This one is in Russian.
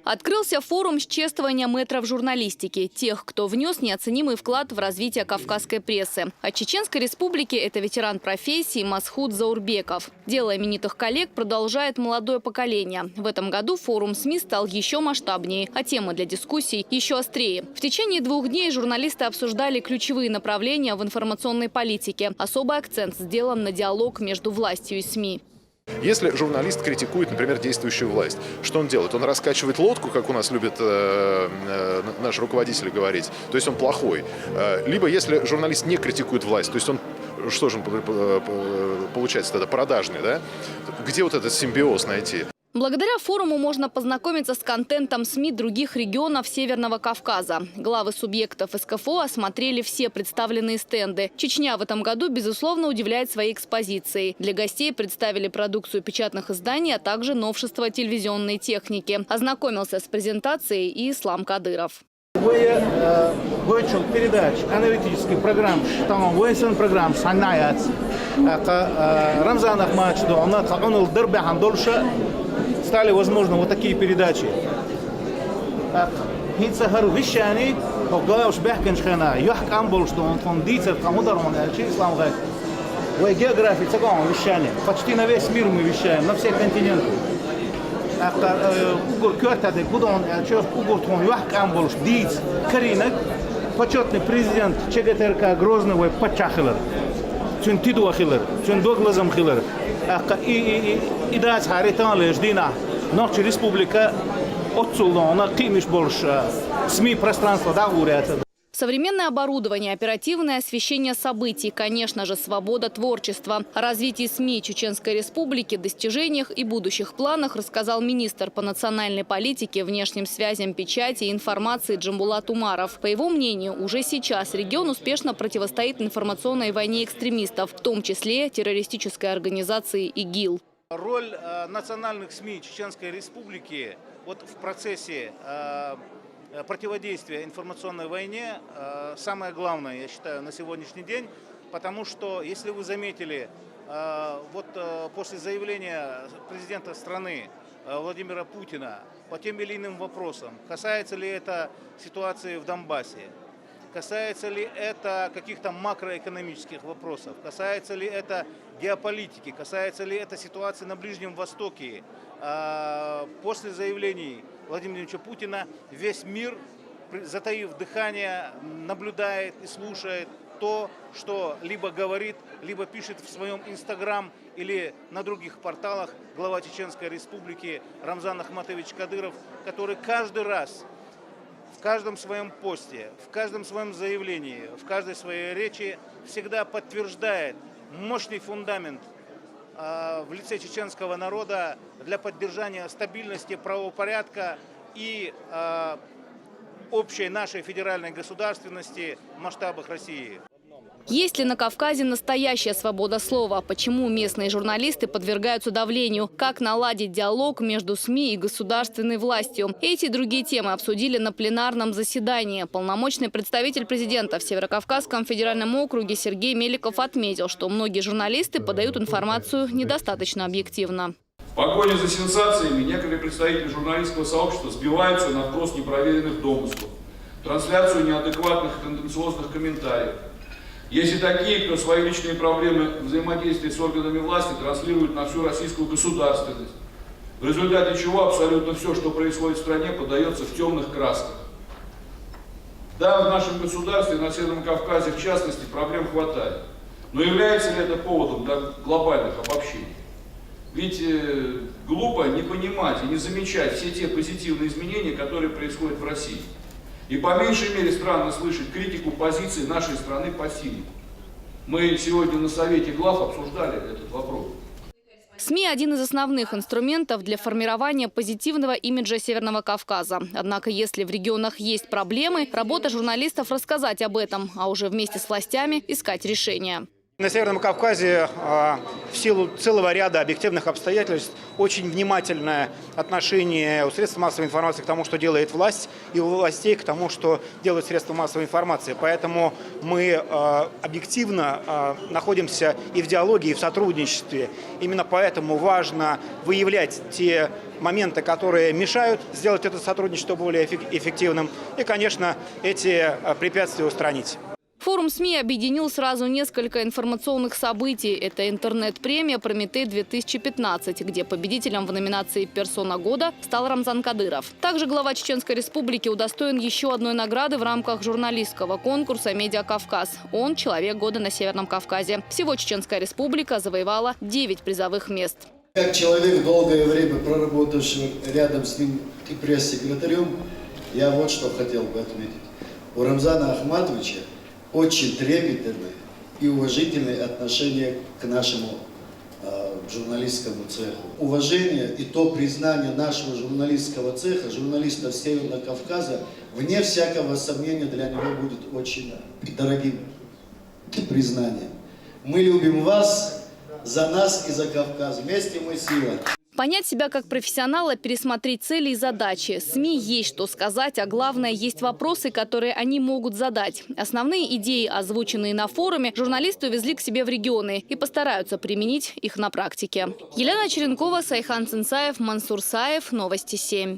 Открылся форум с чествования мэтров журналистики, тех, кто внес неоценимый вклад в развитие кавказской прессы. От Чеченской республики это ветеран профессии Масхуд Заурбеков. Дело именитых коллег продолжает молодое поколение. В этом году форум СМИ стал еще масштабнее, а темы для дискуссий еще острее. В течение 2 дней журналисты обсуждали ключевые направления в информационной политике. Особый акцент сделан на диалог между властью и СМИ. Если журналист критикует, например, действующую власть, что он делает? Он раскачивает лодку, как у нас любят наши руководители говорить, то есть он плохой. Либо если журналист не критикует власть, то есть он, что же он получается тогда, продажный, да? Где вот этот симбиоз найти? Благодаря форуму можно познакомиться с контентом СМИ других регионов Северного Кавказа. Главы субъектов СКФО осмотрели все представленные стенды. Чечня в этом году, безусловно, удивляет своей экспозицией. Для гостей представили продукцию печатных изданий, а также новшества телевизионной техники. Ознакомился с презентацией и Ислам Кадыров. передач, аналитических программ, там программ, Рамзан Ахмадович, он дербехан дольше. Стали возможны вот такие передачи. Хитсахару вещани, поглавш бехкеншхена, юхк амбол, что он кондицер, камударон, альчи ислам гайк. В географии цагам вещание. Почти на весь мир мы вещаем, на всех континентах. Угор кёртады, будон, альчи угор тон, юхк амбол, диц, каринок, почетный президент ЧГТРК Грозного Пачахилер. Чун тиду ахилер, чун доглазам хилер. И дать харитан лишь дина. Наша республика отсюда кимиш больше СМИ пространство договорятся. Современное оборудование, оперативное освещение событий, конечно же, свобода творчества. О развитии СМИ Чеченской Республики, достижениях и будущих планах рассказал министр по национальной политике, внешним связям, печати и информации Джамбулат Умаров. По его мнению, уже сейчас регион успешно противостоит информационной войне экстремистов, в том числе террористической организации ИГИЛ. Роль национальных СМИ Чеченской Республики в процессе противодействия информационной войне самое главное, я считаю, на сегодняшний день, потому что, если вы заметили, после заявления президента страны Владимира Путина по тем или иным вопросам, касается ли это ситуации в Донбассе, касается ли это каких-то макроэкономических вопросов, касается ли это геополитики, касается ли это ситуации на Ближнем Востоке, после заявлений Владимира Владимировича Путина весь мир, затаив дыхание, наблюдает и слушает то, что либо говорит, либо пишет в своем Инстаграм или на других порталах глава Чеченской Республики Рамзан Ахматович Кадыров, который каждый раз, в каждом своем посте, в каждом своем заявлении, в каждой своей речи всегда подтверждает мощный фундамент в лице чеченского народа для поддержания стабильности, правопорядка и общей нашей федеральной государственности в масштабах России. Есть ли на Кавказе настоящая свобода слова? Почему местные журналисты подвергаются давлению? Как наладить диалог между СМИ и государственной властью? Эти и другие темы обсудили на пленарном заседании. Полномочный представитель президента в Северокавказском федеральном округе Сергей Меликов отметил, что многие журналисты подают информацию недостаточно объективно. В погоне за сенсациями некоторые представители журналистского сообщества сбиваются на вброс непроверенных домыслов, трансляцию неадекватных и тенденциозных комментариев. Есть и такие, кто свои личные проблемы взаимодействия с органами власти транслируют на всю российскую государственность, в результате чего абсолютно все, что происходит в стране, подается в темных красках. Да, в нашем государстве, на Северном Кавказе в частности, проблем хватает. Но является ли это поводом для глобальных обобщений? Ведь глупо не понимать и не замечать все те позитивные изменения, которые происходят в России. И по меньшей мере странно слышать критику позиции нашей страны по Сирии. Мы сегодня на Совете глав обсуждали этот вопрос. СМИ – один из основных инструментов для формирования позитивного имиджа Северного Кавказа. Однако, если в регионах есть проблемы, работа журналистов – рассказать об этом, а уже вместе с властями искать решения. На Северном Кавказе в силу целого ряда объективных обстоятельств очень внимательное отношение у средств массовой информации к тому, что делает власть. и у властей к тому, что делают средства массовой информации. Поэтому мы объективно находимся и в диалоге, и в сотрудничестве. Именно поэтому важно выявлять те моменты, которые мешают сделать это сотрудничество более эффективным, и, конечно, эти препятствия устранить. Форум СМИ объединил сразу несколько информационных событий. Это интернет-премия «Прометей-2015», где победителем в номинации «Персона года» стал Рамзан Кадыров. Также глава Чеченской Республики удостоен еще одной награды в рамках журналистского конкурса «Медиа Кавказ». Он – «Человек года» на Северном Кавказе. Всего Чеченская Республика завоевала 9 призовых мест. Как человек, долгое время проработавший рядом с ним и пресс-секретарем, я вот что хотел бы отметить. У Рамзана Ахматовича очень трепетное и уважительное отношение к нашему журналистскому цеху. Уважение и то признание нашего журналистского цеха, журналистов Северного Кавказа, вне всякого сомнения для него будет очень дорогим признанием. Мы любим вас, за нас и за Кавказ. Вместе мы сила. Понять себя как профессионала, пересмотреть цели и задачи. СМИ есть что сказать, а главное, есть вопросы, которые они могут задать. Основные идеи, озвученные на форуме, журналисты увезли к себе в регионы и постараются применить их на практике. Елена Черенкова, Сайхан Цинцаев, Мансур Саев. Новости 7.